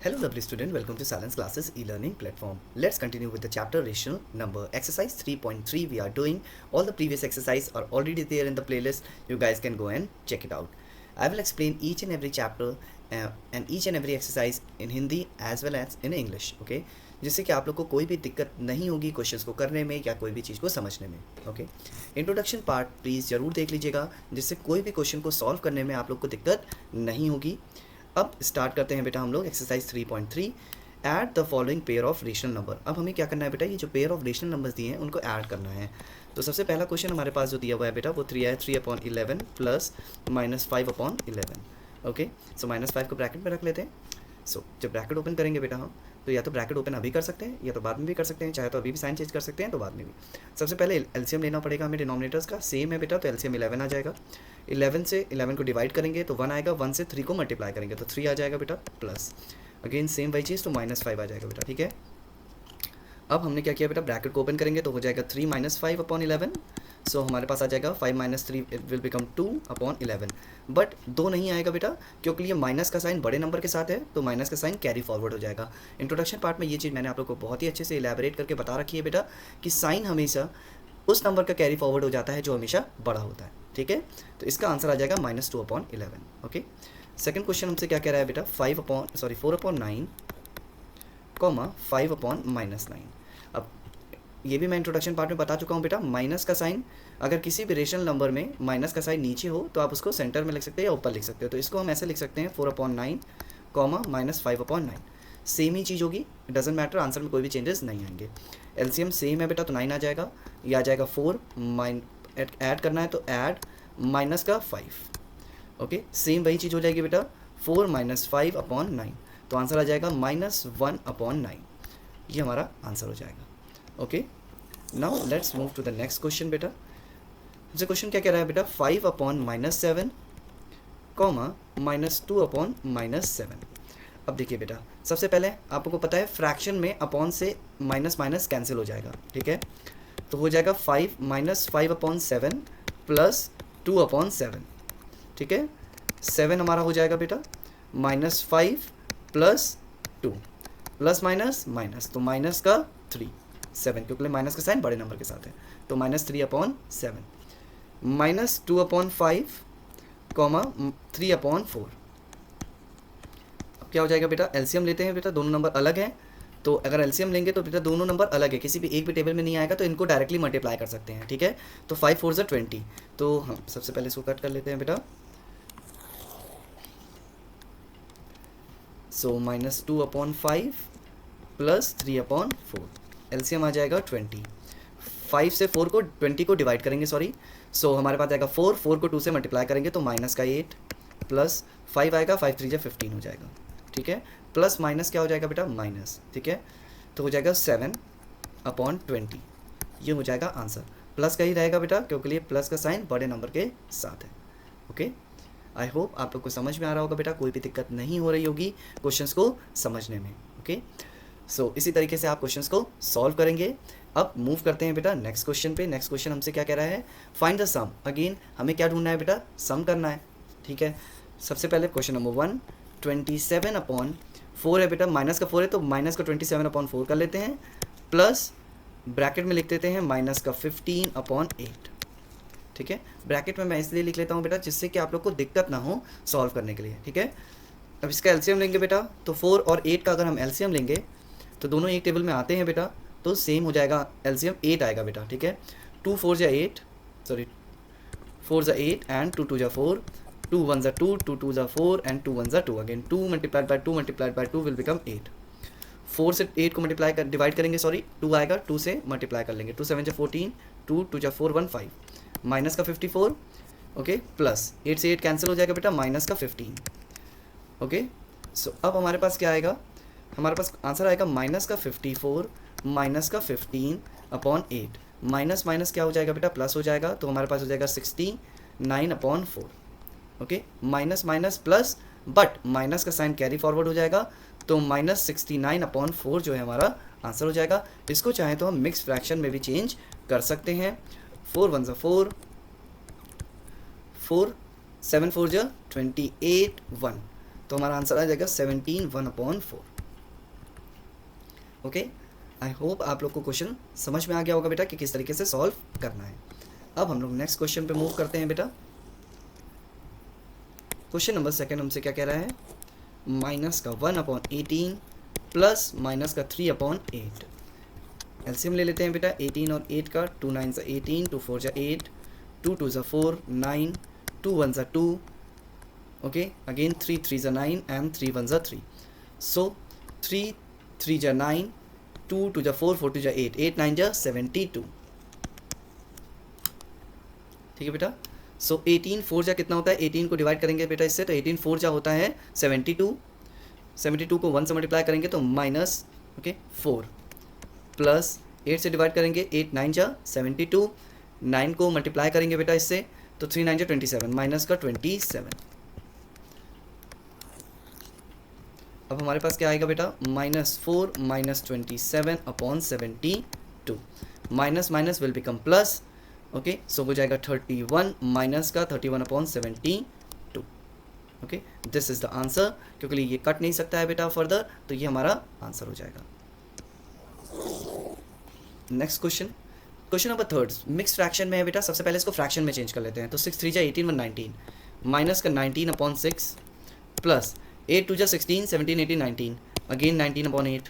Hello lovely student, welcome to Silence Classes e-learning platform. Let's continue with the chapter rational number. Exercise 3.3 we are doing. All the previous exercise are already there in the playlist. You guys can go and check it out. I will explain each and every chapter and each and every exercise in Hindi as well as in English. Okay? जिससे कि आप लोग को कोई भी दिक्कत नहीं होगी क्वेश्चंस को करने में या कोई भी चीज़ को समझने में. ओके, इंट्रोडक्शन पार्ट प्लीज़ ज़रूर देख लीजिएगा जिससे कोई भी क्वेश्चन को सॉल्व करने में आप लोग को दिक्कत नहीं होगी. अब स्टार्ट करते हैं बेटा हम लोग exercise 3.3. Add the following pair of rational number. अब हमें क्या करना है बेटा, ये जो पेयर ऑफ रेशनल नंबर्स दिए हैं उनको ऐड करना है. तो सबसे पहला क्वेश्चन हमारे पास जो दिया हुआ है बेटा वो 3 है, 3/11 प्लस -5/11. ओके, सो -5 को ब्रैकेट में रख लेते हैं. सो जब ब्रैकेट ओपन करेंगे बेटा हम, तो या तो ब्रैकेट ओपन अभी कर सकते हैं या तो बाद में भी कर सकते हैं, चाहे तो अभी भी साइन चेंज कर सकते हैं तो बाद में भी. सबसे पहले एलसीएम लेना पड़ेगा हमें डिनोमिनेटर्स का. सेम है बेटा, तो एलसीएम 11 आ जाएगा. 11 से 11 को डिवाइड करेंगे तो 1 आएगा. 1 से 3 को मल्टीप्लाई करेंगे तो 3 आ जाएगा बेटा. प्लस अगेन सेम वही चीज़, तो -5 आ जाएगा बेटा. ठीक है, अब हमने क्या किया बेटा, ब्रैकेट को ओपन करेंगे तो हो जाएगा 3 - 5/11. सो हमारे पास आ जाएगा 5 - 3 इट विल बिकम 2/11. बट 2 नहीं आएगा बेटा क्योंकि ये माइनस का साइन बड़े नंबर के साथ है, तो माइनस का साइन कैरी फॉरवर्ड हो जाएगा. इंट्रोडक्शन पार्ट में ये चीज़ मैंने आप लोग को बहुत ही अच्छे से इलेबोरेट करके बता रखी है बेटा कि साइन हमेशा उस नंबर का कैरी फॉरवर्ड हो जाता है जो हमेशा बड़ा होता है. ठीक है, तो इसका आंसर आ जाएगा -2/11. ओके, सेकंड क्वेश्चन हमसे क्या कह रहा है बेटा, 4/9 5/-9. अब ये भी मैं इंट्रोडक्शन पार्ट में बता चुका हूँ बेटा, माइनस का साइन अगर किसी भी रेशनल नंबर में माइनस का साइन नीचे हो तो आप उसको सेंटर में लिख सकते हैं या ऊपर लिख सकते हो. तो इसको हम ऐसे लिख सकते हैं 4/9 -5/9. सेम ही चीज़ होगी, डजेंट मैटर, आंसर में कोई भी चेंजेस नहीं आएंगे. एलसीएम सेम है बेटा, तो 9 आ जाएगा. ये आ जाएगा 4, ऐड करना है तो ऐड माइनस का 5. ओके, सेम वही चीज़ हो जाएगी बेटा, 4 - 5/9. तो आंसर आ जाएगा -1/9. ये हमारा आंसर हो जाएगा. Okay, now let's move to the next question बेटा. हमसे क्वेश्चन क्या कह रहा है बेटा, 5/-7 -2/-7. अब देखिए बेटा, सबसे पहले आप लोग को पता है फ्रैक्शन में अपॉन से माइनस माइनस कैंसिल हो जाएगा. ठीक है, तो हो जाएगा 5 - 5/7 प्लस 2/7. ठीक है, 7 हमारा हो जाएगा बेटा, -5 प्लस 2 प्लस माइनस माइनस, तो माइनस का 3, 7 क्योंकि माइनस का साइन बड़े नंबर के साथ है, तो -3/7 -2/5 3/4. अब क्या हो जाएगा बेटा, एलसीएम लेते हैं बेटा, दोनों नंबर अलग हैं, तो अगर एलसीएम लेंगे तो बेटा दोनों नंबर अलग है, किसी भी एक भी टेबल में नहीं आएगा, तो इनको डायरेक्टली मल्टीप्लाई कर सकते हैं. ठीक है, तो 5 4 = 20. तो हम सबसे पहले इसको कट कर लेते हैं बेटा. सो -2/5 प्लस 3/4. एलसीएम आ जाएगा 20. 5 से 4 को 20 को डिवाइड करेंगे, सॉरी. सो हमारे पास आएगा 4 को 2 से मल्टीप्लाई करेंगे तो -8 प्लस 5 आएगा, 5 3 = 15 हो जाएगा. ठीक है, प्लस माइनस क्या हो जाएगा बेटा, माइनस. ठीक है, तो हो जाएगा 7/20. ये हो जाएगा आंसर. प्लस का ही रहेगा बेटा क्योंकि ये प्लस का साइन बड़े नंबर के साथ है. ओके, आई होप आप लोग को समझ में आ रहा होगा बेटा, कोई भी दिक्कत नहीं हो रही होगी क्वेश्चंस को समझने में. ओके, सो इसी तरीके से आप क्वेश्चंस को सॉल्व करेंगे. अब मूव करते हैं बेटा नेक्स्ट क्वेश्चन पे. नेक्स्ट क्वेश्चन हमसे क्या कह रहा है, फाइंड द सम. अगेन हमें क्या ढूंढना है बेटा, सम करना है. ठीक है, सबसे पहले क्वेश्चन नंबर 1, 27/4 है बेटा, माइनस का 4 है तो माइनस का 27/4 कर लेते हैं, प्लस ब्रैकेट में लिख देते हैं -15/8. ठीक है, ब्रैकेट में मैं इसलिए लिख लेता हूँ बेटा जिससे कि आप लोग को दिक्कत ना हो सॉल्व करने के लिए. ठीक है, अब इसका एलसीएम लेंगे बेटा, तो 4 और 8 का अगर हम एलसीएम लेंगे तो दोनों एक टेबल में आते हैं बेटा, तो सेम हो जाएगा. एलसीएम 8 आएगा बेटा. ठीक है, 2 4 = 8, sorry 4 = 8 and 2 2 = 4, 2 1 = 2, 2 2 = 4 and 2 1 = 2. Again 2 × 2 will become 8. 4 से 8 को मल्टीप्लाई कर डिवाइड करेंगे, सॉरी 2 आएगा, 2 से मल्टीप्लाई कर लेंगे, 2 7 = 14, 2 2 = 4 1 5, माइनस का 54. ओके, प्लस 8 से 8 कैंसिल हो जाएगा बेटा, माइनस का 15. ओके, सो अब हमारे पास क्या आएगा, हमारे पास आंसर आएगा -54 -15/8. माइनस माइनस क्या हो जाएगा बेटा, प्लस हो जाएगा, तो हमारे पास हो जाएगा 69/4. Okay, minus minus plus, but minus का साइन कैरी फॉरवर्ड हो जाएगा, तो -69/4 जो है हमारा आंसर हो जाएगा. इसको चाहें तो हम मिक्स फ्रैक्शन में भी चेंज कर सकते हैं. 4 1 = 4, 4 7 4 = 28 1, तो हमारा आंसर आ जाएगा 17/1/4. ओके, आई होप आप लोग को क्वेश्चन समझ में आ गया होगा बेटा कि किस तरीके से सॉल्व करना है। अब हम लोग नेक्स्ट क्वेश्चन पे मूव करते हैं बेटा। क्वेश्चन नंबर सेकंड हमसे क्या कह रहा है, माइनस का 1/18 प्लस माइनस का 3/8। एलसीएम ले लेते हैं बेटा 18 और 8 का। 2 9 ज़ा 18, 2 4 ज़ा 8, 2 2 ज़ा 4, 9, 2 1 ज़ा 2, ओके, अगेन 3 3 ज़ा 9 एंड 3 1 ज़ा 3। सो 3 3 ज़ा 9, 2 2 ज़ा 4, 4 2 ज़ा 8, 8 9 ज़ा 72। ठीक है बेटा। सो 18 4 जा कितना होता है, 18 को डिवाइड करेंगे बेटा इससे, तो 18 4 जा होता है 72। 72 को 1 से मल्टीप्लाई करेंगे तो माइनस, ओके, 4 प्लस 8 से डिवाइड करेंगे, 8 9 जा 72। 9 को मल्टीप्लाई करेंगे बेटा इससे तो 3 9 जा 27, माइनस का 27। अब हमारे पास क्या आएगा बेटा, -4 minus 27/72। Minus minus will become plus, okay, so हो जाएगा 31 माइनस का 31/72। Okay, this is the answer. क्योंकि ये कट नहीं सकता है बेटा फर्दर, तो ये हमारा आंसर हो जाएगा। Next question, question number third, mix fraction में है बेटा। सबसे पहले इसको फ्रैक्शन में चेंज कर लेते हैं। तो 6 3 जा 18 1 19, माइनस का 19/6 प्लस 8 2 जा 16, 17 18 19, अगेन 19/8।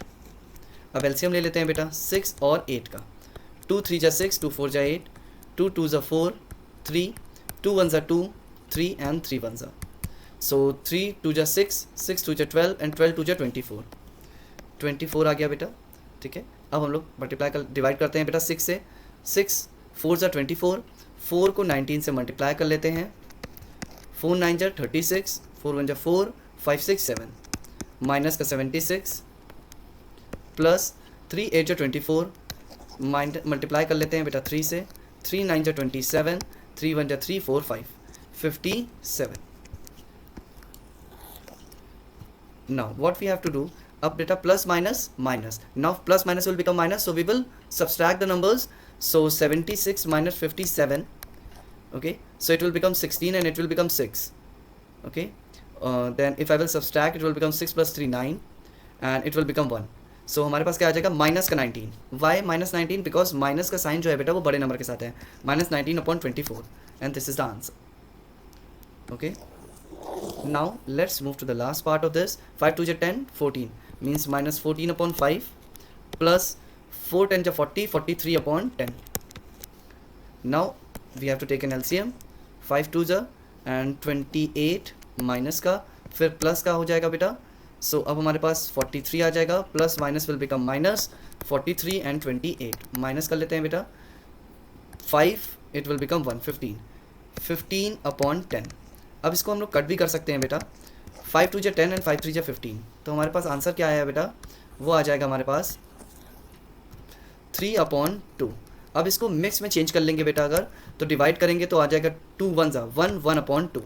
अब एलसीएम ले लेते हैं बेटा 6 और 8 का। 2 3 जा 6, 2 4 जा 8, 2 2 जा 4, 3, 2 1 जा 2, 3 एंड 3 1 जा। सो 3 2 जा 6, 6 2 जा 12 एंड 12 2 जा 24। 24 आ गया बेटा। ठीक है, अब हम लोग मल्टीप्लाई कर डिवाइड करते हैं बेटा 6 से। 6 4 जा 24, 4 को 19 से मल्टीप्लाई कर लेते हैं। 4 9 जा 36, 4 1 जा 4, 5 6 7, माइनस का 76 प्लस 3 8 जा 24, मल्टीप्लाई कर लेते हैं बेटा 3 से। 3 9 जा 27, 3 1 जा 3 4 5, 57। Now what we have to do, अब बेटा plus minus minus, now plus minus will become minus, so we will subtract the numbers. So 76 minus 57, okay, so it will become 16 and it will become 6, okay. Then if I will subtract, it will become 6 plus 3 9 and it will become 1. So हमारे पास क्या आ जाएगा, minus का 19। Why minus 19? Because minus का sign जो है बेटा वो बड़े नंबर के साथ है, -19/24 and this is the answer. Okay, now let's move to the last part of this. 5 2 10, 14 means -14/5 plus 4 10 40, 43/10. Now we have to take an LCM. 5 2 and 28 minus का, फिर प्लस का हो जाएगा बेटा। सो अब हमारे पास 43 आ जाएगा, plus minus will become minus, 43 and 28 minus कर लेते हैं बेटा 5, इट विल बिकम 1, 15/10। अब इसको हम लोग कट भी कर सकते हैं बेटा। 5 2 10 एंड 5 3 15, तो हमारे पास आंसर क्या आया बेटा, वो आ जाएगा हमारे पास 3/2। अब इसको मिक्स में चेंज कर लेंगे बेटा अगर, तो डिवाइड करेंगे तो आ जाएगा 2 1 1 1/2,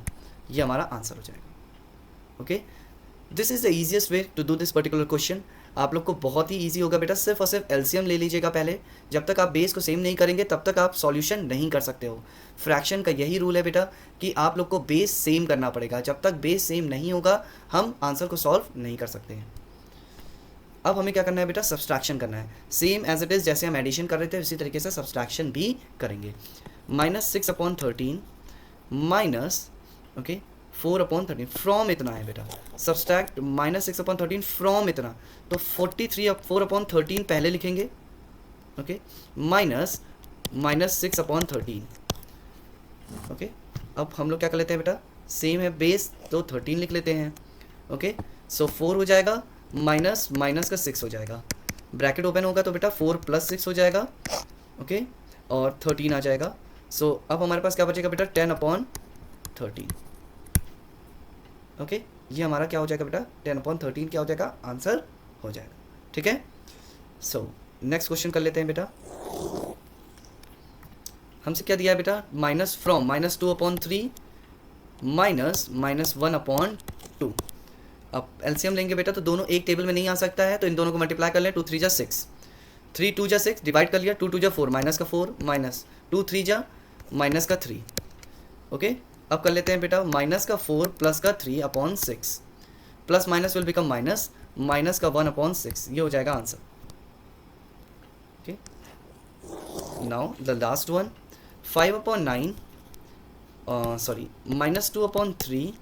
ये हमारा आंसर हो जाएगा। Okay, this is the easiest way to do this particular question. आप लोग को बहुत ही ईजी होगा बेटा, सिर्फ और सिर्फ एलसीएम ले लीजिएगा पहले। जब तक आप बेस को सेम नहीं करेंगे तब तक आप सॉल्यूशन नहीं कर सकते हो। फ्रैक्शन का यही रूल है बेटा कि आप लोग को बेस सेम करना पड़ेगा। जब तक बेस सेम नहीं होगा हम आंसर को सॉल्व नहीं कर सकते हैं। अब हमें क्या करना है बेटा, सब्सट्रैक्शन करना है। सेम एज इट इज़, जैसे हम एडिशन कर रहे थे उसी तरीके से सब्सट्रैक्शन भी करेंगे। -6/13 माइनस, ओके, 4/13 फ्रॉम इतना है बेटा। सब्सट्रैक्ट -6/13 फ्रॉम इतना, तो 43 4/13 पहले लिखेंगे, ओके, माइनस -6/13। ओके, अब हम लोग क्या कर लेते हैं बेटा, सेम है बेस तो 13 लिख लेते हैं। ओके, सो 4 हो जाएगा, माइनस का 6 हो जाएगा, ब्रैकेट ओपन होगा तो बेटा 4 + 6 हो जाएगा। ओके, और 13 आ जाएगा। सो अब हमारे पास क्या बचेगा बेटा, 10/13। ओके, ये हमारा क्या हो जाएगा बेटा, 10/13 क्या हो जाएगा, आंसर हो जाएगा। ठीक है, सो नेक्स्ट क्वेश्चन कर लेते हैं बेटा। हमसे क्या दिया है बेटा, माइनस फ्रॉम -2/3 -1/2। अब एलसीएम लेंगे बेटा तो दोनों एक टेबल में नहीं आ सकता है, तो इन दोनों को मल्टीप्लाई कर लें। 2 3 6, 3 2 6, डिवाइड कर लिया। 2 2 4, माइनस का 4, माइनस 2 3 माइनस का 3। ओके, अब कर लेते हैं बेटा माइनस का 4 प्लस का 3/6, plus minus will become minus, minus का 1/6, ये हो जाएगा answer. Now the last one, 5 upon 9, minus 2 upon 3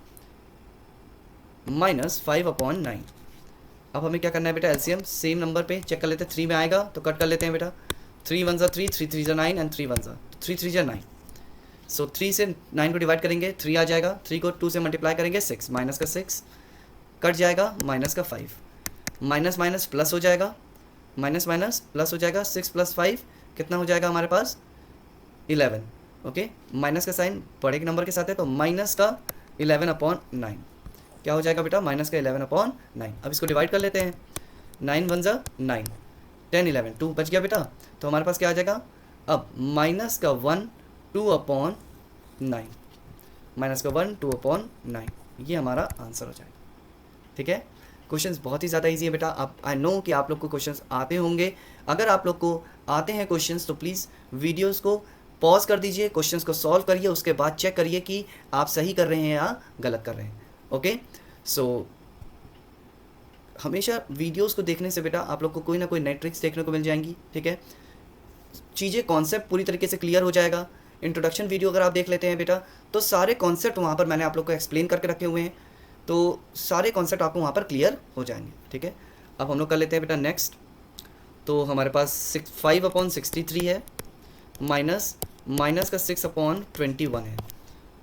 minus 5 upon 9. अब हमें क्या करना है बेटा, एलसीएम सेम नंबर पे चेक कर लेते हैं. 3 में आएगा तो कट कर लेते हैं बेटा. 3 1 ज़ा 3, 3 3 ज़ा 9 एंड 3 1 ज़ा 3 3 ज़ा 9. सो 3 से 9 को डिवाइड करेंगे 3 आ जाएगा. 3 को 2 से मल्टीप्लाई करेंगे 6, माइनस का 6 कट जाएगा, माइनस का 5, माइनस माइनस प्लस हो जाएगा, माइनस माइनस प्लस हो जाएगा. 6 + 5 कितना हो जाएगा हमारे पास, 11. ओके, माइनस का साइन बड़े के नंबर के साथ है तो माइनस का 11 अपॉन 9. क्या हो जाएगा बेटा, माइनस का 11 अपॉन 9. अब इसको डिवाइड कर लेते हैं. 9 1 ज़ा 9, 10 11 2 बच गया बेटा. तो हमारे पास क्या आ जाएगा अब, माइनस का 1 2 अपॉन 9, माइनस का 1 2 अपॉन 9. ये हमारा आंसर हो जाएगा. ठीक है, क्वेश्चंस बहुत ही ज़्यादा इजी है बेटा. आप आई नो कि आप लोग को क्वेश्चंस आते होंगे. अगर आप लोग को आते हैं क्वेश्चंस तो प्लीज़ वीडियोस को पॉज कर दीजिए, क्वेश्चंस को सॉल्व करिए, उसके बाद चेक करिए कि आप सही कर रहे हैं या गलत कर रहे हैं. ओके, सो हमेशा वीडियोस को देखने से बेटा आप लोग को कोई ना कोई नई ट्रिक्स देखने को मिल जाएंगी. ठीक है, चीज़ें कॉन्सेप्ट पूरी तरीके से क्लियर हो जाएगा. इंट्रोडक्शन वीडियो अगर आप देख लेते हैं बेटा तो सारे कॉन्सेप्ट वहाँ पर मैंने आप लोग को एक्सप्लेन करके रखे हुए हैं, तो सारे कॉन्सेप्ट आपको वहाँ पर क्लियर हो जाएंगे. ठीक है, अब हम लोग कर लेते हैं बेटा नेक्स्ट. तो हमारे पास 5 अपॉन 63 है, माइनस का 6 अपॉन 21 है.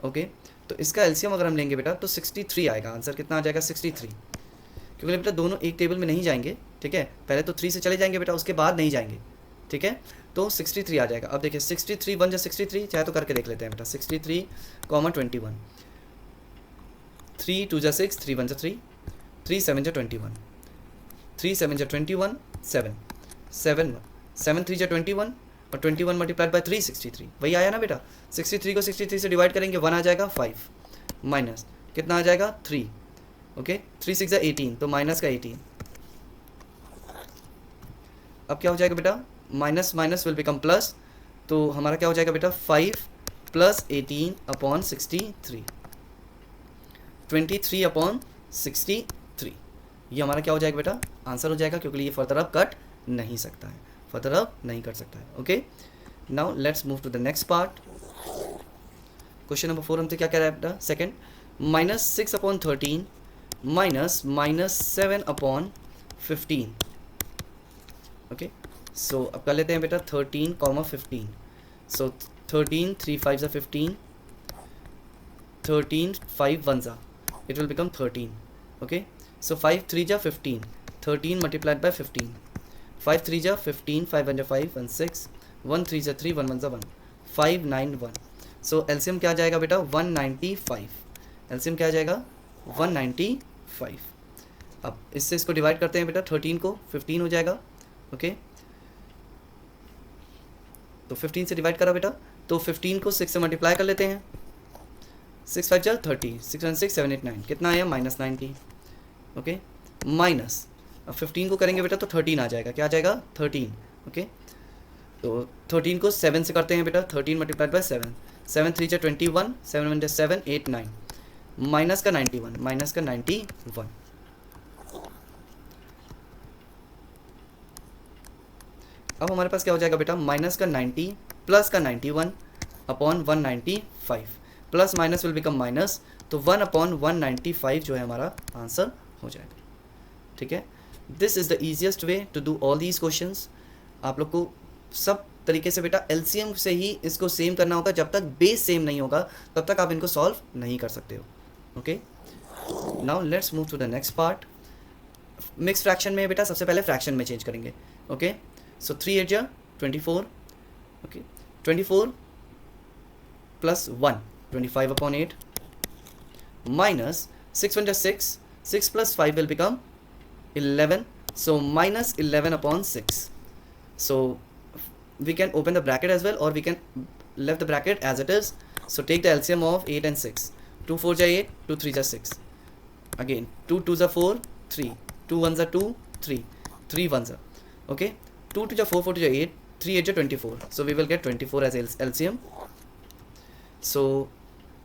ओके, तो इसका एलसीएम अगर हम लेंगे बेटा तो 63 आएगा. आंसर कितना आ जाएगा, 63. क्योंकि बेटा दोनों एक टेबल में नहीं जाएंगे. ठीक है, पहले तो 3 से चले जाएंगे बेटा, उसके बाद नहीं जाएंगे. ठीक है, तो 63 आ जाएगा. अब देखिए 63 1 जा 63, चाहे तो करके देख लेते हैं बेटा. 63 21, 3 2 जा 6, 3 1 जा 3, 3 7 जा 21, 3 7 जा 21, 7 7 7 3 जा 21 और 21 मल्टीप्लाइड बाय 3 63. वही आया ना बेटा. 63 को 63 से डिवाइड करेंगे 1 आ जाएगा 5, माइनस कितना आ जाएगा 3. ओके, 3 6 18 तो माइनस का 18. अब क्या हो जाएगा बेटा, minus minus will become plus. तो हमारा क्या हो जाएगा बेटा, 5 + 18 अपॉन 63, 23 अपॉन 63. ये हमारा क्या हो जाएगा बेटा, आंसर हो जाएगा. क्योंकि ये फर्दर अब कट नहीं सकता है, फर्दर अब नहीं कर सकता है. Okay, now let's move to the next part. Question number 4 हमसे क्या कह रहा है बेटा, second, -6 upon 13 minus 7 upon 15. Okay, so अब कर लेते हैं बेटा 13 15. सो 13 3 5 ज़ा 15, 13 5 1 ज़ा, इट विल बिकम 13. ओके, सो 5 3 ज़ा 15, 13 मल्टीप्लाइड बाय 15, 5 3 ज़ा 15, 5 1 ज़ा 5 1 6, 1 3 ज़ा 3, 1 1 ज़ा 1, 5 9 1. सो एलसीएम क्या आ जाएगा बेटा, 195. एलसीएम क्या आ जाएगा, 195. अब इससे इसको डिवाइड करते हैं बेटा, 13 को 15 हो जाएगा. ओके, तो 15 से डिवाइड करा बेटा, तो 15 को 6 से मल्टीप्लाई कर लेते हैं. 6 5 जा 30, 6 1 6 7 8 9 कितना आया, -90. ओके, माइनस अब 15 को करेंगे बेटा तो 13 आ जाएगा. क्या आ जाएगा, 13. ओके, तो 13 को 7 से करते हैं बेटा, 13 मल्टीप्लाइड बाय 7, 7 3 जा 21, 7 1 जा 7 8 9, माइनस का 91, माइनस का 91. अब हमारे पास क्या हो जाएगा बेटा, माइनस का 90 प्लस का 91 upon 195. Plus minus will become minus, तो 1 अपॉन 195 जो है हमारा आंसर हो जाएगा. ठीक है, this is the easiest way to do all these questions. आप लोग को सब तरीके से बेटा एलसीएम से ही इसको सेम करना होगा. जब तक बेस सेम नहीं होगा तब तक आप इनको सॉल्व नहीं कर सकते हो. Okay, now let's move to the next part. Mix fraction में बेटा सबसे पहले फ्रैक्शन में चेंज करेंगे. ओके, सो 3 8 जा 24. ओके, 24 प्लस 1 25 अपॉन 8 माइनस 6 1 जा 6, 6 + 5 will become 11. So minus 11 upon 6. So we can open the bracket as well, or we can left the bracket as it is. So take the LCM of 8 and 6. 2 4 ja 8, 2 3 ja 6. Again 2 2 ja 4, 3, 2 1 ja 2, 3, 3 1 ja. Okay, 2 2 ja 4, 4 2 ja 8, 3 8 ja 24. So we will get 24 as LCM. So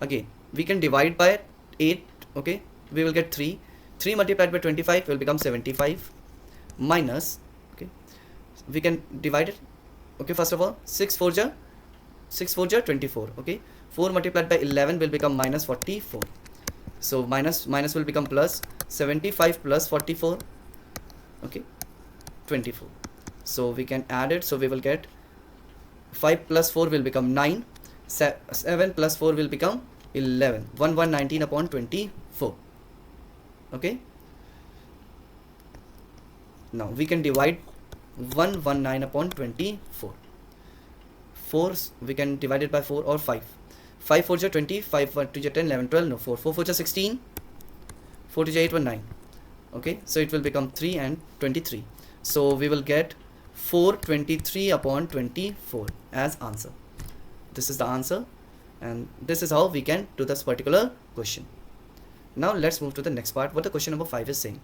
again we can divide by 8. Okay, we will get 3. 3 multiplied by 25 will become 75 minus, okay, we can divide it Okay, first of all, 6 4 ja 24. Okay, 4 multiplied by 11 will become minus 44. So minus will become plus. 75 plus 44. Okay, 24. So we can add it. So we will get 5 plus 4 will become 9. 7 plus 4 will become 11. 1119 upon 24. Okay, now we can divide 119 upon 24. 4 we can divide it by 4 or 5. 5 4 ja 20, 5 1 2 ja 10, 11 12, no 4 4 4 ja 16, 4 2 ja 8 1 9. Okay, so it will become 3 and 23. So we will get 423 upon 24 as answer. This is the answer, and this is how we can do this particular question. Now let's move to the next part. What the question number 5 is saying.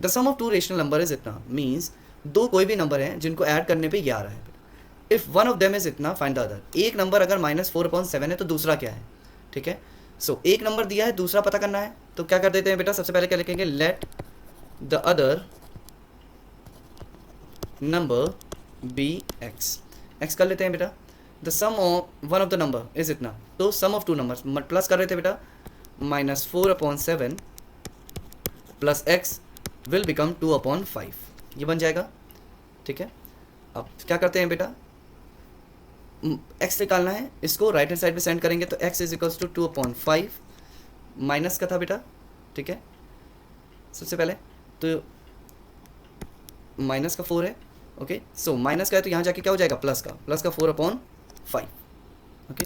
The sum of two rational number is इतना, means दो कोई भी number है जिनको add करने पे 11 है. If one of them is इतना, फाइंड द अदर. एक नंबर अगर -4/7 है तो दूसरा क्या है. ठीक है, सो एक नंबर दिया है, दूसरा पता करना है. तो क्या कर देते हैं बेटा, सबसे पहले क्या लिखेंगे, let the other number be X. X कर लेते हैं बेटा. The sum of one of the number is इतना, तो sum of two number plus कर रहे थे बेटा. -4/7 प्लस एक्स विल बिकम 2/5. ये बन जाएगा. ठीक है, अब क्या करते हैं बेटा, एक्स निकालना है, इसको राइट हैंड साइड पे सेंड करेंगे तो x is equals to 2/5. Minus का था बेटा. ठीक है, सबसे पहले तो माइनस का 4 है. ओके, सो माइनस का है तो यहाँ जाके क्या हो जाएगा, प्लस का 4/5. ओके,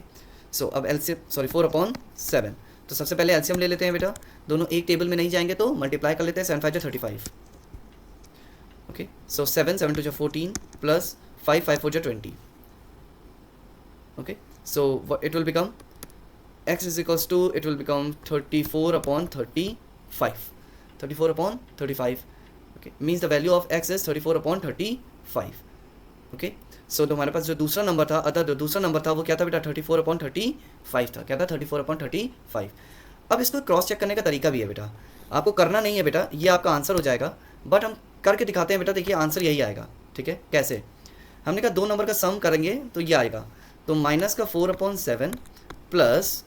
सो अब एलसीएम, सॉरी 4/7. तो सबसे पहले एलसीएम ले लेते हैं बेटा. दोनों एक टेबल में नहीं जाएंगे तो मल्टीप्लाई कर लेते हैं. 7 5 जा 35. ओके, सो 7 7 2 जा 14 प्लस 5 5 4 जा 20. Okay, so what it will become, x is equals to, it will become 34/35. 34/35. Okay, means the value of x is 34/35. Okay, so तो हमारे पास जो दूसरा नंबर था, अदर जो दूसरा नंबर था वो क्या था बेटा, 34/35 था. क्या था, 34/35. अब इसको क्रॉस चेक करने का तरीका भी है बेटा. आपको करना नहीं है बेटा, ये आपका आंसर हो जाएगा, बट हम करके दिखाते हैं बेटा. देखिए आंसर यही आएगा. ठीक है, कैसे, हमने कहा दो नंबर का सम करेंगे तो ये आएगा. तो माइनस का 4/7 प्लस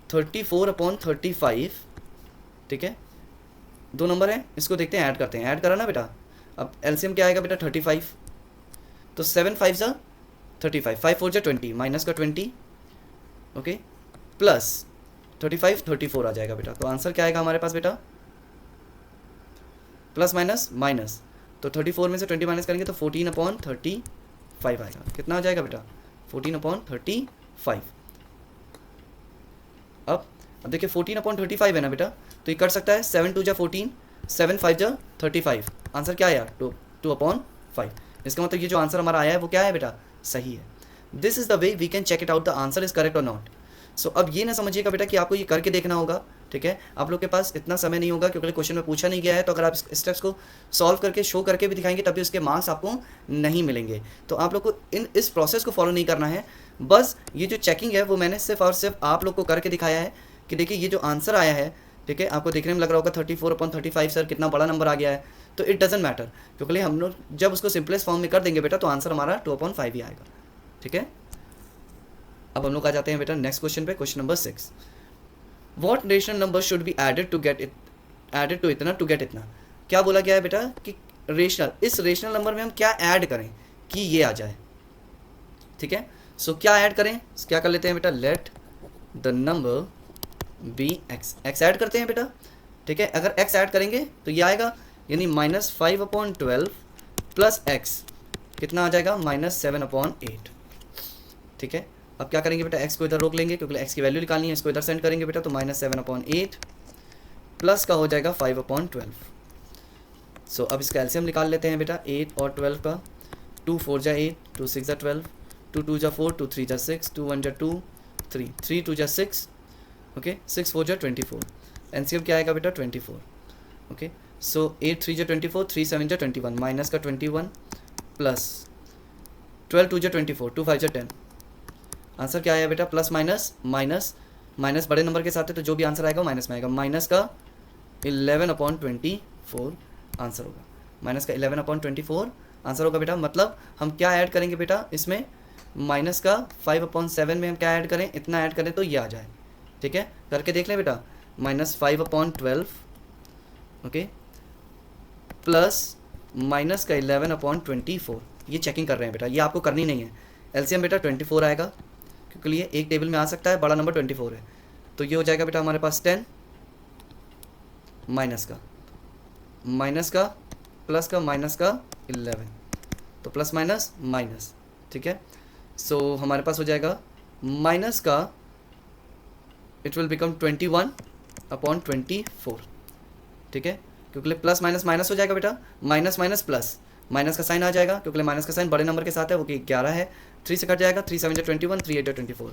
34/35. ठीक है, दो नंबर है, इसको देखते हैं, ऐड करते हैं. ऐड करा ना बेटा. अब एलसीएम क्या आएगा बेटा, 35. तो 7 5 जा 35, 5 4 जा 20, माइनस का 20. ओके, प्लस 35 34 आ जाएगा बेटा. तो आंसर क्या आएगा हमारे पास बेटा, प्लस माइनस माइनस. तो 34 में से 20 माइनस करेंगे तो 14/35 आएगा. कितना आ जाएगा बेटा, 14/35. अब देखिए 14/35 है ना बेटा, तो ये कट सकता है. 7 2 जा 14, 7 5 जा 35. आंसर क्या आया, 2/5. इसका मतलब ये जो आंसर हमारा आया है वो क्या है बेटा, सही है. This is the way we can check it out the answer is correct और नॉट. सो अब ये ना समझिएगा बेटा कि आपको ये करके देखना होगा. ठीक है, आप लोग के पास इतना समय नहीं होगा क्योंकि क्वेश्चन में पूछा नहीं गया है. तो अगर आप स्टेप्स को सॉल्व करके शो करके भी दिखाएंगे तभी उसके मार्क्स आपको नहीं मिलेंगे. तो आप लोग को इस प्रोसेस को फॉलो नहीं करना है. बस ये जो चेकिंग है वो मैंने सिर्फ और सिर्फ आप लोग को करके दिखाया है कि देखिए ये जो आंसर आया है, ठीक है, आपको देखने में लग रहा होगा 34/35 सर कितना बड़ा नंबर आ गया है. तो इट डजेंट मैटर, क्योंकि हम लोग जब उसको सिंपलेस्ट फॉर्म में कर देंगे बेटा तो आंसर हमारा 2/5 ही आएगा. ठीक है, अब हम लोग आ जाते हैं बेटा नेक्स्ट क्वेश्चन पे. Question number 6. What rational number should be added to get इतना टू गेट इतना. क्या बोला गया है बेटा कि रेशनल, इस रेशनल नंबर में हम क्या ऐड करें कि ये आ जाए. ठीक है, सो क्या ऐड करें, क्या कर लेते हैं बेटा, let the number be X. X add करते हैं बेटा. ठीक है, अगर एक्स ऐड करेंगे तो ये आएगा, यानी -5/12 प्लस एक्स कितना आ जाएगा, -7/8. ठीक है, अब क्या करेंगे बेटा, x को इधर रोक लेंगे क्योंकि x की वैल्यू निकालनी है. इसको इधर सेंड करेंगे बेटा तो -7/8 प्लस का हो जाएगा 5/12. सो अब इसका एलसीएम निकाल लेते हैं बेटा, 8 और 12 का. 2 4 जा 8, 2 6 जा 12, 2 2 जा 4, 2 3 जा 6, 2 1 जा 2, 3 3 2 जा 6. ओके, 6 4 जा 24. एलसीएम क्या आएगा बेटा, 24. ओके, सो 8 3 जा 24, 3 7 जा 21, माइनस का 21 प्लस 12 2 जा 24, 2 5 जा 10. आंसर क्या आया बेटा, प्लस माइनस माइनस. माइनस बड़े नंबर के साथ है तो जो भी आंसर आएगा माइनस में आएगा. माइनस का 11/24 आंसर होगा. माइनस का 11/24 आंसर होगा बेटा। मतलब हम क्या ऐड करेंगे बेटा इसमें, माइनस का 5/7 में हम क्या ऐड करें, इतना ऐड करें तो ये आ जाए। ठीक है, करके देख लें बेटा, -5/12 ओके प्लस माइनस का 11/24। ये चेकिंग कर रहे हैं बेटा, ये आपको करनी नहीं है। एलसीएम बेटा 24 आएगा, क्योंकि ये एक टेबल में आ सकता है, बड़ा नंबर 24 है। तो ये हो जाएगा बेटा हमारे पास 10 माइनस का प्लस का माइनस का 11, तो प्लस माइनस माइनस। ठीक है, सो हमारे पास हो जाएगा माइनस का, इट विल बिकम 21/24। ठीक है, क्योंकि प्लस माइनस माइनस हो जाएगा बेटा, माइनस माइनस प्लस, माइनस का साइन आ जाएगा, क्योंकि माइनस का साइन बड़े नंबर के साथ है, वो कि 11 है। 3 से कट जाएगा, 3 7 21, 3 8 24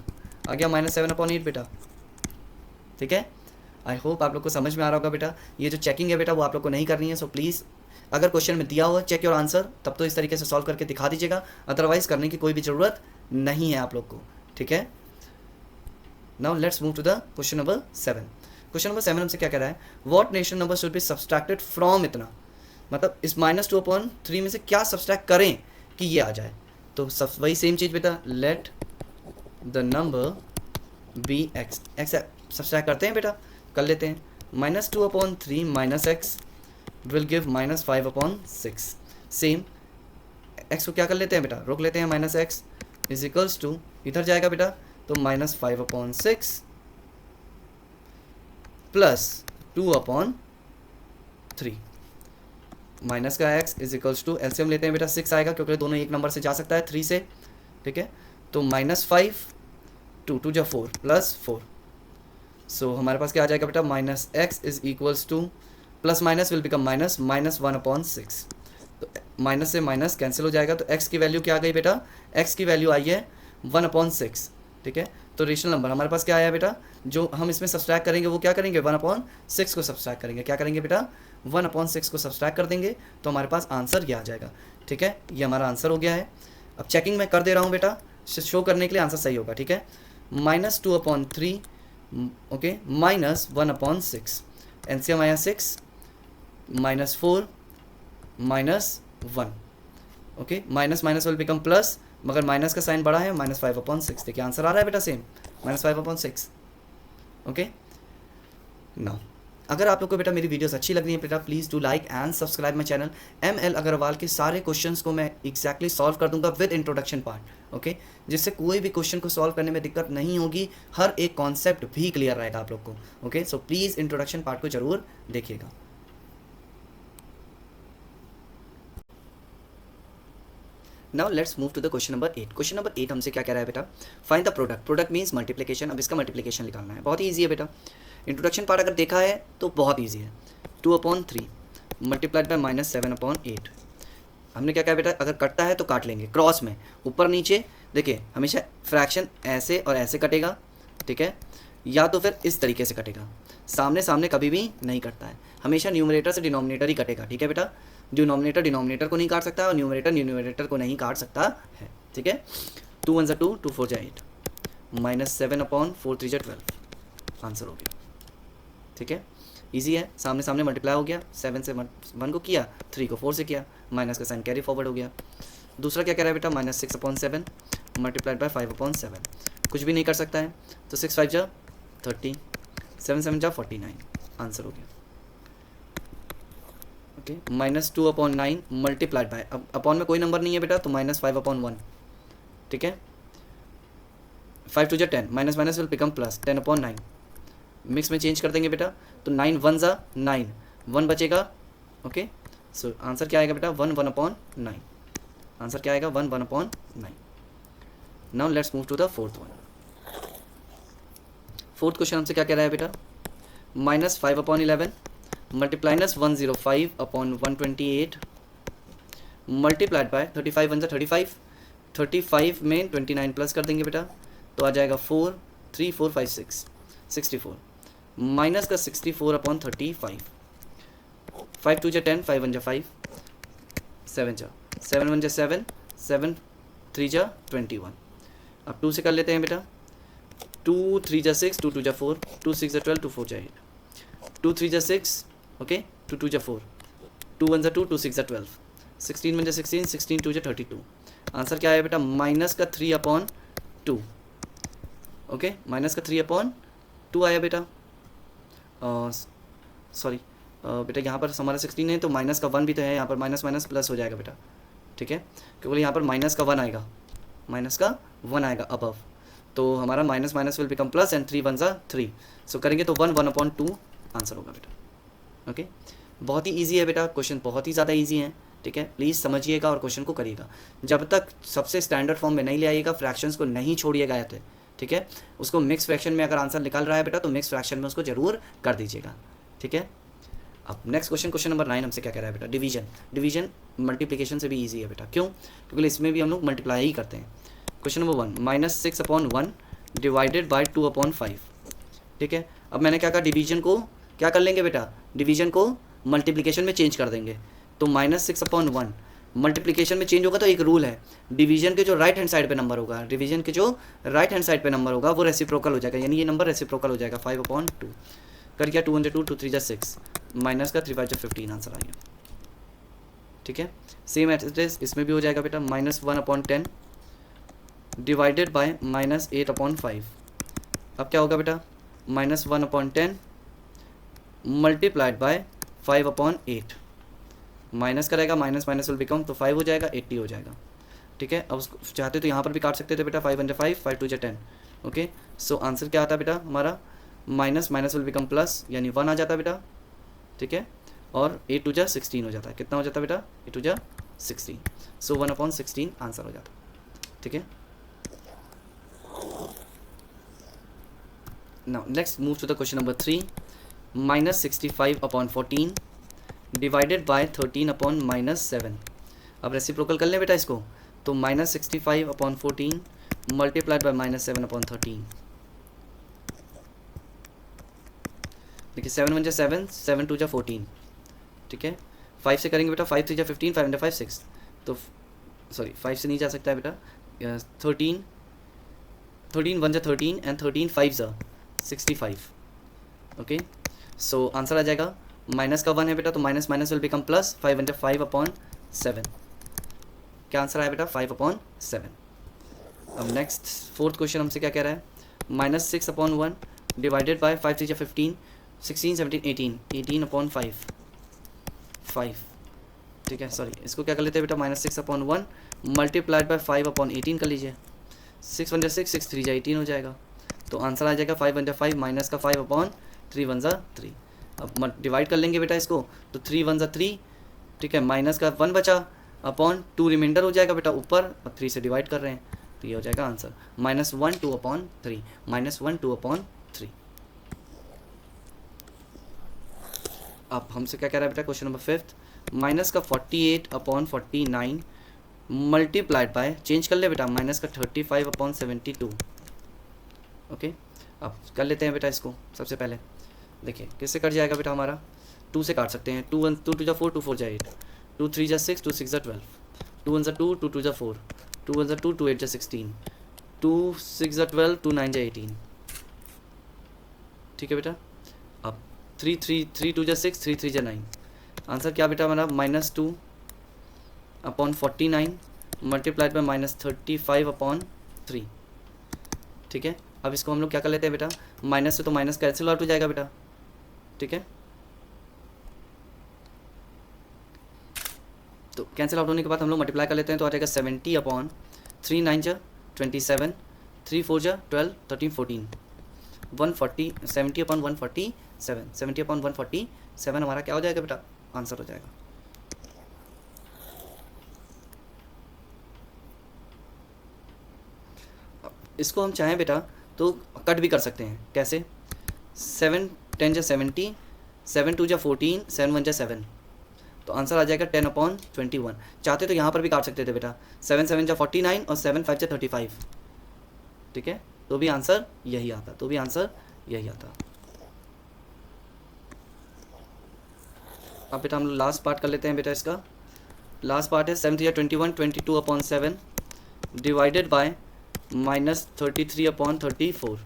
आ गया -7/8 बेटा। ठीक है, आई होप आप लोग को समझ में आ रहा होगा बेटा। ये जो चेकिंग है बेटा वो आप लोग को नहीं करनी है, सो प्लीज़ अगर क्वेश्चन में दिया हुआ चेक योर आंसर, तब तो इस तरीके से सॉल्व करके दिखा दीजिएगा, अदरवाइज करने की कोई भी ज़रूरत नहीं है आप लोग को। ठीक है, now let's move to the question number 7। Question number 7 हमसे क्या कह रहा है, what natural number should be subtracted from इतना, मतलब इस -2/3 में से क्या सब्सट्रैक्ट करें कि ये आ जाए। तो सब वही सेम चीज़ बेटा, let the number be X, X subtract करते हैं बेटा, कर लेते हैं। -2/3 minus X will give -5/6। Same X को क्या कर लेते हैं बेटा, रोक लेते हैं, -x इज इक्वल्स टू, इधर जाएगा बेटा तो -5/6 प्लस 2/3 माइनस का x is equals to, LCM लेते हैं बेटा 6 आएगा, क्योंकि दोनों एक नंबर से जा सकता है 3 से। ठीक है, तो -5 2 2 जा 4 प्लस 4, सो हमारे पास क्या आ जाएगा बेटा, -x is equals to, plus minus will become minus, -1/6। तो माइनस से माइनस कैंसिल हो जाएगा, तो x की वैल्यू क्या आ गई बेटा, x की वैल्यू आई है 1/6। ठीक है, तो रेशनल नंबर हमारे पास क्या आया बेटा, जो हम इसमें सब्सट्रैक्ट करेंगे वो क्या करेंगे, 1/6 को सब्सट्रैक्ट करेंगे। क्या करेंगे बेटा, 1/6 को सब्सट्रैक्ट कर देंगे, तो हमारे पास आंसर ये आ जाएगा। ठीक है, ये हमारा आंसर हो गया है। अब चेकिंग मैं कर दे रहा हूँ बेटा, शो करने के लिए आंसर सही होगा। ठीक है, -2/3 ओके -1/6, एलसीएम आया 6 -4 -1 okay, minus minus will become plus, मगर माइनस का साइन बड़ा है, -5/6। देखिए आंसर आ रहा है बेटा सेम, -5/6। ओके, नाउ अगर आप लोग को बेटा मेरी वीडियोस अच्छी लग रही है बेटा, please do like and subscribe my channel. ML Agarwal के सारे क्वेश्चंस को मैं एग्जैक्टली सॉल्व कर दूंगा विद इंट्रोडक्शन पार्ट। ओके, जिससे कोई भी क्वेश्चन को सॉल्व करने में दिक्कत नहीं होगी, हर एक कॉन्सेप्ट भी क्लियर रहेगा आप लोग को। Okay, so please introduction part को जरूर देखिएगा। Now let's move to the question number 8। Question number 8 हमसे क्या कह रहा है बेटा, find the product. Product means multiplication. अब इसका मल्टीप्लिकेशन निकालना है, बहुत ही ईजी है बेटा। इंट्रोडक्शन पार्ट अगर देखा है तो बहुत ईजी है। 2/3 मल्टीप्लाइड बाय -7/8। हमने क्या कहा बेटा, अगर कटता है तो काट लेंगे क्रॉस में, ऊपर नीचे। देखिए हमेशा फ्रैक्शन ऐसे और ऐसे कटेगा। ठीक है, या तो फिर इस तरीके से कटेगा, सामने सामने कभी भी नहीं कटता है, हमेशा न्यूमरेटर से डिनोमिनेटर ही कटेगा। ठीक है बेटा, डिनोमिनेटर डिनोमिनेटर को नहीं काट सकता और न्यूमरेटर न्यूमरेटर को नहीं काट सकता है। ठीक है, 2 1 2 2 4 8 -7/4 3 12 आंसर हो गया। ठीक है, इजी है, सामने सामने मल्टीप्लाई हो गया, 7 से 1 को किया, 3 को 4 से किया, माइनस का साइन कैरी फॉरवर्ड हो गया। दूसरा क्या कह रहा है बेटा, -6/7 मल्टीप्लाइड बाय 5/7। कुछ भी नहीं कर सकता है, तो 6 5 जा 30, 7 7 जा 49 आंसर हो गया। ओके, -2/9 मल्टीप्लाइड बाय, अब अपॉन में कोई नंबर नहीं है बेटा, तो -5/1। ठीक है, 5 2 जा 10, minus minus will become plus, 10/9 mix में चेंज कर देंगे बेटा, तो 9 1 जा 9, 1 बचेगा। ओके, सो आंसर क्या आएगा बेटा, 1 1/9। आंसर क्या आएगा, 1 1/9। Now let's move to the fourth one. Fourth question हमसे क्या कह रहा है बेटा, -5/11 मल्टीप्लाई -105/128 मल्टीप्लाइड बाय 35 1 जा 35, 35 में 29 प्लस कर देंगे बेटा, तो आ जाएगा 4 3 4 5 6 64, माइनस का 64/35, 5 2 जा 10, 5 1 जा 5, 7 जा 7 1 जा 7, 7 3 जा 21। अब 2 से कर लेते हैं बेटा, 2 3 जा 6, 2 2 जा 4, 2 6 जा 12, 2 4 जा 8, 2 3 जा 6 ओके, 2 2 जा 4, 2 1 जा 2, 2 6 जा 12, 16 वन जा 16, 16 टू जा 32। आंसर क्या आया बेटा? माइनस का 3/2। ओके, माइनस का 3/2 आया बेटा। सॉरी बेटा, यहाँ पर हमारा 16 है तो माइनस का 1 भी तो है, यहाँ पर माइनस माइनस प्लस हो जाएगा बेटा, ठीक है, क्योंकि यहाँ पर माइनस का 1 आएगा, माइनस का 1 आएगा अबव, तो हमारा minus minus will become plus and 3 one जा 3। सो करेंगे तो 1/2 आंसर होगा बेटा। ओके, बहुत ही ईजी है बेटा, क्वेश्चन बहुत ही ज़्यादा ईजी है, ठीक है। प्लीज़ समझिएगा और क्वेश्चन को करिएगा। जब तक सबसे स्टैंडर्ड फॉर्म में नहीं ले आइएगा, फ्रैक्शंस को नहीं छोड़िएगा आते, ठीक है। उसको मिक्स फ्रैक्शन में अगर आंसर निकल रहा है बेटा तो मिक्स फ्रैक्शन में उसको जरूर कर दीजिएगा, ठीक है। अब नेक्स्ट क्वेश्चन, क्वेश्चन नंबर 9 हमसे क्या कह रहा है बेटा? डिवीजन। डिवीजन मल्टीप्लिकेशन से भी ईजी है बेटा, क्यों? क्योंकि इसमें भी हम लोग मल्टीप्लाई ही करते हैं। क्वेश्चन नंबर 1, -6/1 डिवाइडेड बाय 2/5, ठीक है। अब मैंने क्या कहा, डिवीजन को क्या कर लेंगे बेटा? डिवीजन को मल्टीप्लिकेशन में चेंज कर देंगे। तो -6/1 मल्टीप्लिकेशन में चेंज होगा तो एक रूल है, डिवीजन के जो राइट हैंड साइड पे नंबर होगा, डिवीजन के जो राइट हैंड साइड पे नंबर होगा वो रेसिप्रोकल हो जाएगा, यानी ये नंबर रेसिप्रोकल हो जाएगा। 5/2 कर क्या? 2 × 2 2 3 जा 6, माइनस का 3 5 जा 15 आंसर आ गया, ठीक है। सेम एड्रेस इसमें भी हो जाएगा बेटा, -1/10 डिवाइडेड बाय -8/5। अब क्या होगा बेटा? -1/10 मल्टीप्लाइड बाय 5/8, माइनस करेगा, माइनस माइनस विल बिकम, तो 5 हो जाएगा, 80 हो जाएगा, ठीक है। अब उसको चाहते तो यहाँ पर भी काट सकते थे बेटा, 5 × 5 5 2 जा 10। ओके, सो आंसर क्या आता है बेटा हमारा? Minus minus will become plus, यानी 1 आ जाता है बेटा, ठीक है। और 8 2 जा 16 हो जाता है। कितना हो जाता है बेटा? 8 2 जा 16। सो 1/16 आंसर हो जाता है, ठीक है। Now next move to the question number 3, -65/14 divided by 13/-7। अब रेसिप्रोकल कर लें बेटा इसको, तो -65/14 मल्टीप्लाइड बाय -7/13। देखिए 7 1 जा 7, 7 2 जा 14, ठीक है। 5 से करेंगे बेटा, 5 3 जा 15, 5 × 5 6, तो सॉरी 5 से नहीं जा सकता है बेटा, 13 1 जा 13 एंड 13 5 जा 65। ओके, सो आंसर आ जाएगा, माइनस का 1 है बेटा तो minus minus will become plus, 5 × 5/7। क्या आंसर आया बेटा? 5/7। अब नेक्स्ट फोर्थ क्वेश्चन हमसे क्या कह रहा है? -6/1 डिवाइडेड बाय 5 3 जा 15, 16 17 18, 18/5 5, ठीक है। सॉरी, इसको क्या कर लेते हैं बेटा? -6/1 मल्टीप्लाइड बाय 5/18 कर लीजिए। 6 1 जा 6, 6 3 जा 18 हो जाएगा, तो आंसर आ जाएगा 5 × 5 माइनस का 5/3 1 जा 3। अब डिवाइड कर लेंगे बेटा इसको, तो 3 1 जा 3, ठीक है, माइनस का 1 बचा, अपॉन 2 रिमाइंडर हो जाएगा बेटा ऊपर, और 3 से डिवाइड कर रहे हैं, तो ये हो जाएगा आंसर -1 2/3, -1 2/3। अब हमसे क्या कह रहा है बेटा? क्वेश्चन नंबर 5, माइनस का 48/49 मल्टीप्लाइड बाय, चेंज कर ले बेटा, माइनस का 35/72। ओके, अब कर लेते हैं बेटा इसको। सबसे पहले देखिए किससे कट जाएगा बेटा हमारा? 2 से काट सकते हैं। 2 1 2 2 जा 4, 2 4 जा 8, 2 3 जा 6, 2 6 जा 12, 2 1 जा 2, 2 2 जा 4, 2 1 जा 2, 2 8 जा 16, 2 6 जा 12, 2 9 जा 18, ठीक है बेटा। अब 3 3 3 2 जा 6, 3 3 जा 9। आंसर क्या बेटा हमारा? -2/49 मल्टीप्लाइड बाय -35/3, ठीक है। अब इसको हम लोग क्या कर लेते हैं बेटा? माइनस से तो माइनस कैंसिल आउट हो जाएगा बेटा, ठीक है। तो कैंसिल आउट होने के बाद हम लोग मल्टीप्लाई कर लेते हैं, तो आ जाएगा 70/3 9 जा 27, 3 4 जा 12, 13 14, 140, 70/147, 70/147 हमारा क्या हो जाएगा बेटा? आंसर हो जाएगा। इसको हम चाहें बेटा तो कट भी कर सकते हैं। कैसे? 7 10 जा 70, 7 2 जा 14, 7 1 जा 7, तो आंसर आ जाएगा 10/21। चाहते तो यहाँ पर भी काट सकते थे बेटा, 7 7 जा 49 और 7 5 जा 35, ठीक है, तो भी आंसर यही आता, तो भी आंसर यही आता। अब बेटा हम लोग लास्ट पार्ट कर लेते हैं बेटा। इसका लास्ट पार्ट है 7 3 जा 21, 22/7 डिवाइडेड बाय -33/34।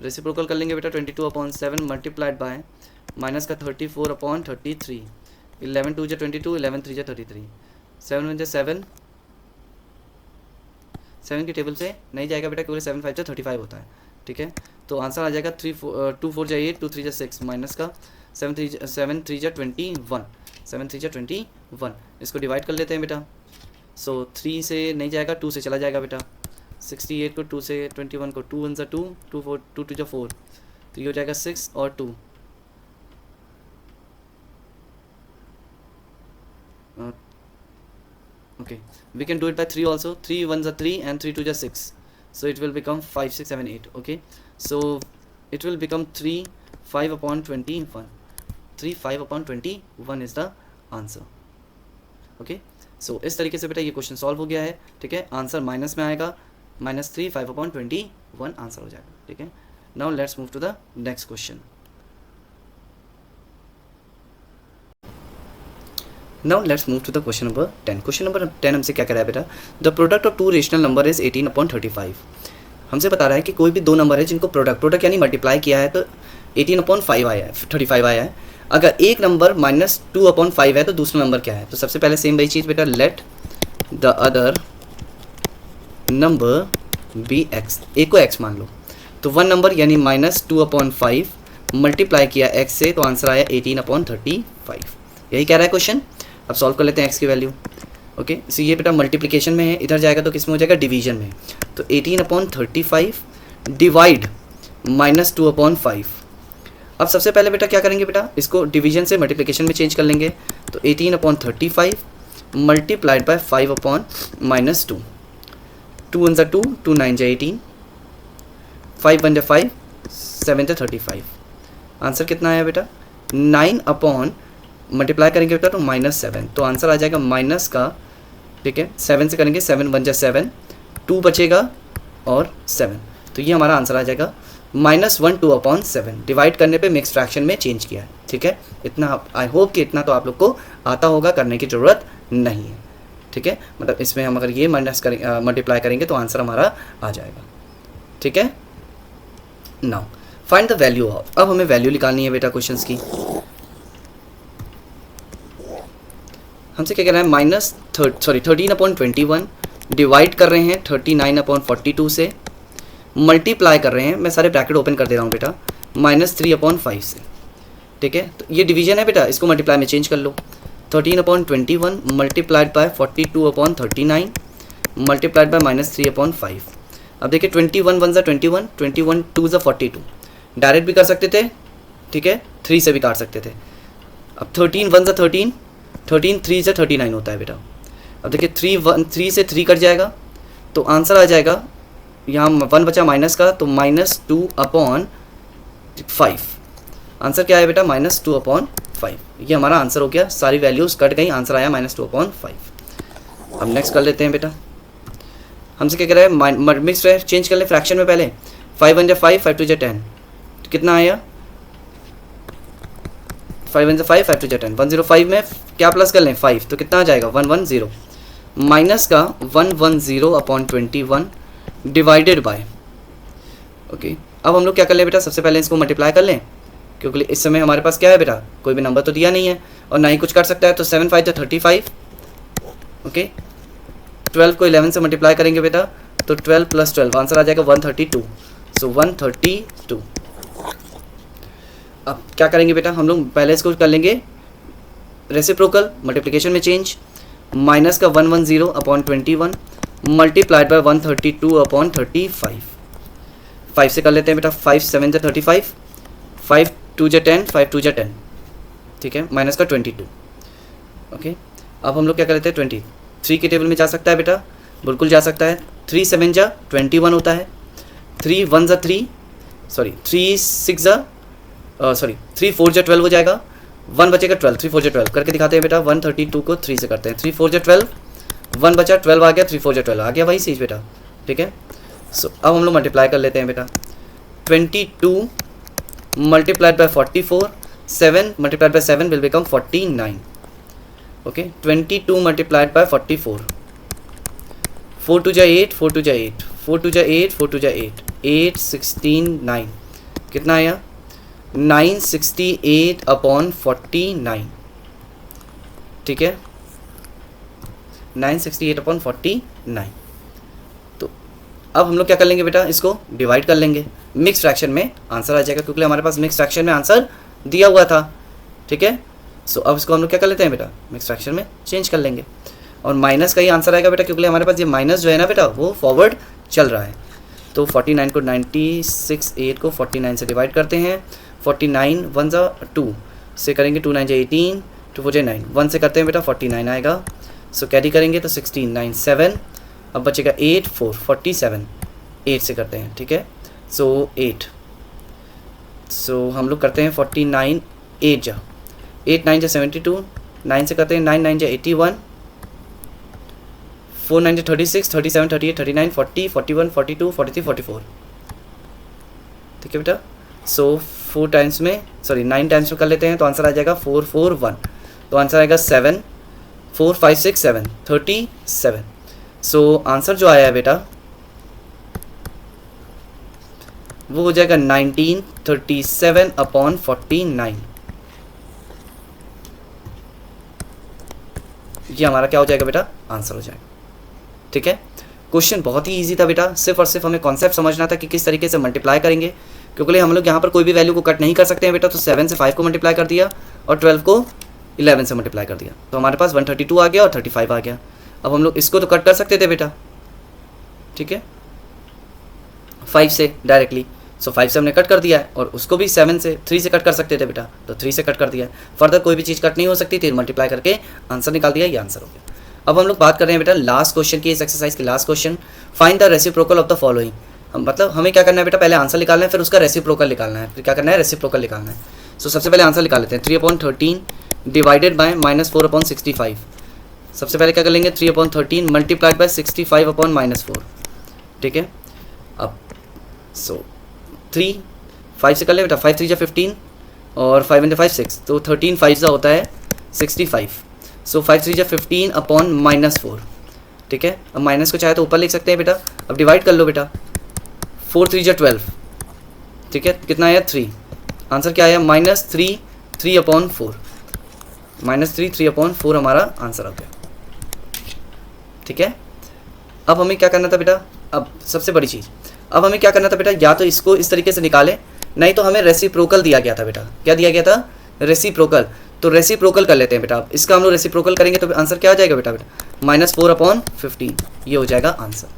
रेसिप्रोकल कर लेंगे बेटा, 22/7 मल्टीप्लाइड बाय माइनस का 34/33, 11 2 जा 22, 11 3 जा 33, 7 1 7, 7 की टेबल से नहीं जाएगा बेटा क्योंकि 7 5 35 होता है, ठीक है। तो आंसर आ जाएगा 3 2 4 जा 8, 2 3 जा 6, माइनस का 7 3 जा 21, 7 3 जा 21। इसको डिवाइड कर लेते हैं बेटा। सो 3 से नहीं जाएगा, 2 से चला जाएगा बेटा। 68 को 2 से, 21 को 2 1 जा 2, 2 4 2 2 जा 4, तो ये हो जाएगा 6 और 2। Okay, we can do it by 3 also. 3 1 are 3 and 3 2 are 6, so it will become 5 6 7 8. Okay, so it will become 3 5 upon 21. 3 5 upon 21 is the answer. Okay, so इस तरीके से बेटा ये क्वेश्चन सॉल्व हो गया है, ठीक है। आंसर माइनस में आएगा, -3 5 upon 21 आंसर हो जाएगा, ठीक है। Now let's move to the next question. Now let's move to the question number 10. Question number 10 हमसे क्या कह रहा है बेटा, the product of two rational number is 18/35। हमसे बता रहा है कि कोई भी दो नंबर है जिनको प्रोडक्ट यानी मल्टीप्लाई किया है तो 18/5 आया है, 35 आया है। अगर एक नंबर -2/5 है तो दूसरा नंबर क्या है? तो सबसे पहले सेम वही चीज़ बेटा, let the other number be X, एक को एक्स मान लो। तो वन नंबर यानी -2/5 मल्टीप्लाई किया एक्स से तो आंसर आया 18/35। यही कह रहा है क्वेश्चन। अब सॉल्व कर लेते हैं एक्स की वैल्यू। ओके, सो ये बेटा मल्टीप्लिकेशन में है, इधर जाएगा तो किस में हो जाएगा, डिवीजन में। तो 18/35 डिवाइड -2/5। अब सबसे पहले बेटा क्या करेंगे बेटा, इसको डिवीजन से मल्टीप्लिकेशन में चेंज कर लेंगे। तो 18/35 मल्टीप्लाइड बाय 5/-2। 2 1 2, 2 9 18, 5 1 5, 7 35। आंसर कितना आया बेटा, 9 मल्टीप्लाई करेंगे बेटा तो -7, तो आंसर आ जाएगा माइनस का, ठीक है। 7 से करेंगे, 7 1 7, 2 बचेगा और 7, तो ये हमारा आंसर आ जाएगा -1 2/7। डिवाइड करने पे मिक्स फ्रैक्शन में चेंज किया है, ठीक है। इतना आई होप कि इतना तो आप लोग को आता होगा, करने की ज़रूरत नहीं है, ठीक है। मतलब इसमें हम अगर ये मल्टीप्लाई करेंगे तो आंसर हमारा आ जाएगा, ठीक है। Now find the value of, अब हमें वैल्यू निकालनी है बेटा क्वेश्चंस की। हमसे क्या कह रहा है, 13/21 डिवाइड कर रहे हैं 39/42 से, मल्टीप्लाई कर रहे हैं, मैं सारे ब्रैकेट ओपन कर दे रहा हूँ बेटा, -3/5 से, ठीक है। तो ये डिवीजन है बेटा, इसको मल्टीप्लाई में चेंज कर लो। 13/21 मल्टीप्लाइड बाय 42/39 मल्टीप्लाइड बाय -3/5। अब देखिए 21 1 21, 21 2 42, डायरेक्ट भी कर सकते थे, ठीक है, 3 से भी काट सकते थे। अब 13 1 13, 13 3 से 39 होता है बेटा। अब देखिए 3 से 3 कट जाएगा तो आंसर आ जाएगा, यहाँ 1 बचा माइनस का, तो -2/5। आंसर क्या है बेटा, -2/5। ये हमारा आंसर हो गया, सारी वैल्यूज़ कट गई, आंसर आया -2/5। अब नेक्स्ट कर लेते हैं बेटा। हमसे क्या कह रहा है, मिक्स चेंज कर ले फ्रैक्शन में पहले। 5 1 5, 5 2 10, तो कितना आया, 5 1 5, 5 2 10, 105 में क्या प्लस कर लें 5, तो कितना आ जाएगा 110, माइनस का 110/21 डिवाइडेड बाय। ओके, अब हम लोग क्या कर लें बेटा, सबसे पहले इसको मल्टीप्लाई कर लें, क्योंकि इस समय हमारे पास क्या है बेटा, कोई भी नंबर तो दिया नहीं है और ना ही कुछ कर सकता है। तो 7 5 35, ओके। 12 को 11 से मल्टीप्लाई करेंगे बेटा तो 12 + 12 आंसर आ जाएगा 132। सो 132। अब क्या करेंगे बेटा, हम लोग पहले इसको कर लेंगे रेसिप्रोकल, मल्टीप्लिकेशन में चेंज। माइनस का 110/21 मल्टीप्लाइड बाय 132/35। 5 से कर लेते हैं बेटा, 5 7 जा 35, 5 2 जा 10, 5 2 जा 10, ठीक है, माइनस का 22। ओके, अब हम लोग क्या कर लेते हैं, 23 के टेबल में जा सकता है बेटा, बिल्कुल जा सकता है। 3 7 जा 21 होता है, 3 1 जा 3 4 जा 12 हो जाएगा, 1 बचेगा 12, 3 4 जा 12 करके दिखाते हैं बेटा। 132 को 3 से करते हैं, 3 4 जा 12, 1 बचा 12 आ गया, 3 4 जा 12 आ गया, वही चीज़ बेटा, ठीक है। सो अब हम लोग मल्टीप्लाई कर लेते हैं बेटा। 22 multiplied by 44, 7 multiplied by 7 will become 49। Okay, 22 multiplied by 44, 4 2 जा 8, 4 2 जा 8, 4 2 जा 8, 4 2 जा 8, 8 16 9, कितना आया 968/49, ठीक है। 968/49। तो अब हम लोग क्या कर लेंगे बेटा, इसको डिवाइड कर लेंगे, मिक्स फ्रैक्शन में आंसर आ जाएगा क्योंकि हमारे पास मिक्स फ्रैक्शन में आंसर दिया हुआ था। ठीक है, सो अब इसको हम लोग क्या कर लेते हैं बेटा, मिक्स फ्रैक्शन में चेंज कर लेंगे और माइनस का ही आंसर आएगा बेटा क्योंकि हमारे पास ये माइनस जो है ना बेटा वो फॉरवर्ड चल रहा है। तो 49 को 96 को 49 से डिवाइड करते हैं, 49 1 जा 2 से करेंगे, 2 9 जा 18, 2 4 जा 9, 1 से करते हैं बेटा 49 आएगा। सो कैरी करेंगे तो 16 9 7, अब बचेगा 8 4 47, 8 से करते हैं। ठीक है, सो 8, सो हम लोग करते हैं 49 8 जा 8 9 जा 72, 9 से करते हैं 9 9 जा 81, 4 9 जा 36, 37 38 39 40 41 42 43 44। ठीक है बेटा, सो 4 टाइम्स में 9 टाइम्स में कर लेते हैं तो आंसर आ जाएगा 4 4 1, तो आंसर आएगा 7 4 5 6 7 37। सो आंसर जो आया है बेटा वो हो जाएगा 1937/49। ये हमारा क्या हो जाएगा बेटा, आंसर हो जाएगा। ठीक है, क्वेश्चन बहुत ही इजी था बेटा, सिर्फ और सिर्फ हमें कॉन्सेप्ट समझना था कि किस तरीके से मल्टीप्लाई करेंगे, क्योंकि हम लोग यहाँ पर कोई भी वैल्यू को कट नहीं कर सकते हैं बेटा। तो 7 से 5 को मल्टीप्लाई कर दिया और 12 को 11 से मल्टीप्लाई कर दिया, तो हमारे पास 132 आ गया और 35 आ गया। अब हम लोग इसको तो कट कर सकते थे बेटा, ठीक है, 5 से डायरेक्टली। सो 5 से हमने कट कर दिया है और उसको भी 7 से 3 से कट कर सकते थे बेटा, तो 3 से कट कर दिया है। फर्दर कोई भी चीज़ कट नहीं हो सकती थी, मल्टीप्लाई करके आंसर निकाल दिया, ये आंसर हो गया। अब हम लोग बात कर रहे हैं बेटा लास्ट क्वेश्चन की, इस एक्सरसाइज की last question, find the reciprocal of the following. मतलब हमें क्या करना है बेटा, पहले आंसर निकालना है, फिर उसका रेसिप्रोकल निकालना है, फिर क्या करना है, रेसिप्रोकल निकालना है। सो सबसे पहले आंसर निकाल लेते हैं, 3/13 डिवाइडेड बाय -4/65। सबसे पहले क्या कर लेंगे, 3/13 मल्टीप्लाइड बाय 65/-4। ठीक है, अब सो 3 5 से कर ले बेटा, 5 3 जा 15 और 5 × 5 6, तो 13 5 जा होता है 65। सो 5 3 जा 15/-4। ठीक है, अब माइनस को चाहे तो ऊपर लिख सकते हैं बेटा। अब डिवाइड कर लो बेटा, 4 3 जा 12। ठीक है, कितना आया 3, आंसर क्या आया -3 3/4, -3 3/4 हमारा आंसर आ गया। ठीक है, अब हमें क्या करना था बेटा, अब सबसे बड़ी चीज़, अब हमें क्या करना था बेटा, या तो इसको इस तरीके से निकालें, नहीं तो हमें रेसिप्रोकल दिया गया था बेटा। क्या दिया गया था, रेसिप्रोकल। तो रेसिप्रोकल कर लेते हैं बेटा, अब इसका हम लोग रेसिप्रोकल करेंगे तो आंसर क्या आ जाएगा बेटा, -4/15, ये हो जाएगा आंसर,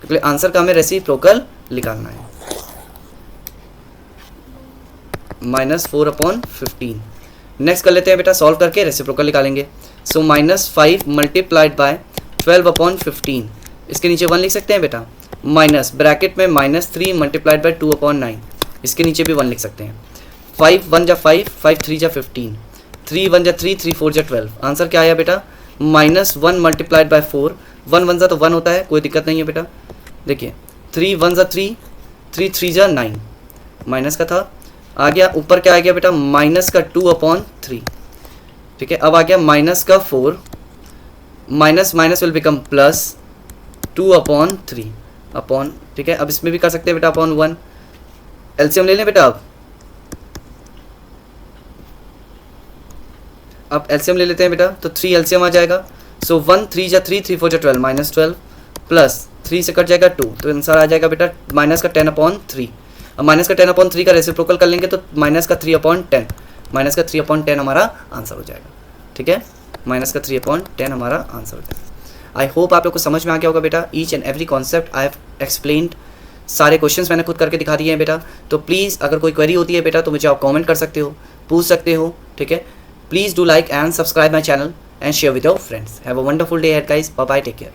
क्योंकि आंसर का हमें रेसिप्रोकल निकालना है, -4/15। नेक्स्ट कर लेते हैं बेटा, सॉल्व करके रेसिप्रोकल निकालेंगे। सो -5 मल्टीप्लाइड बाय 12/15, इसके नीचे 1 लिख सकते हैं बेटा, माइनस ब्रैकेट में -3 मल्टीप्लाइड बाय 2/9, इसके नीचे भी 1 लिख सकते हैं। 5 1 जा 5, 5 3 जा 15, 3 1 जा 3, 3 4 जा 12। आंसर क्या आया बेटा, -1 मल्टीप्लाइड बाय 4, 1 1 जा तो 1 होता है, कोई दिक्कत नहीं है बेटा। देखिए 3 1 जा 3, 3 3 जा 9, माइनस का था, आ गया ऊपर क्या आ गया बेटा, माइनस का 2/3। ठीक है, अब आ गया माइनस का 4, minus minus will become plus 2/3 upon. ठीक है, अब इसमें भी कर सकते हैं बेटा /1। एलसीएम ले लें बेटा, अब एलसीएम ले लेते हैं बेटा, तो 3 एलसीएम आ जाएगा। सो 1 3 जा 3, 3 4 जा 12, -12 प्लस 3 से कट जाएगा 2, तो आंसर आ जाएगा बेटा माइनस का 10/3। अब माइनस का 10/3 का रेसिप्रोकल कर लेंगे तो माइनस का 3/10, माइनस का 3/10 हमारा आंसर हो जाएगा। ठीक है, माइनस का 3/10 हमारा आंसर हो जाएगा। आई होप आप लोग को समझ में आ गया होगा बेटा, each and every concept I have explained, सारे क्वेश्चंस मैंने खुद करके दिखा दिए हैं बेटा। तो प्लीज़ अगर कोई क्वेरी होती है बेटा तो मुझे आप कमेंट कर सकते हो, पूछ सकते हो। ठीक है, please do like and subscribe my channel and share with your friends. Have a wonderful day ahead guys. Bye bye, take care.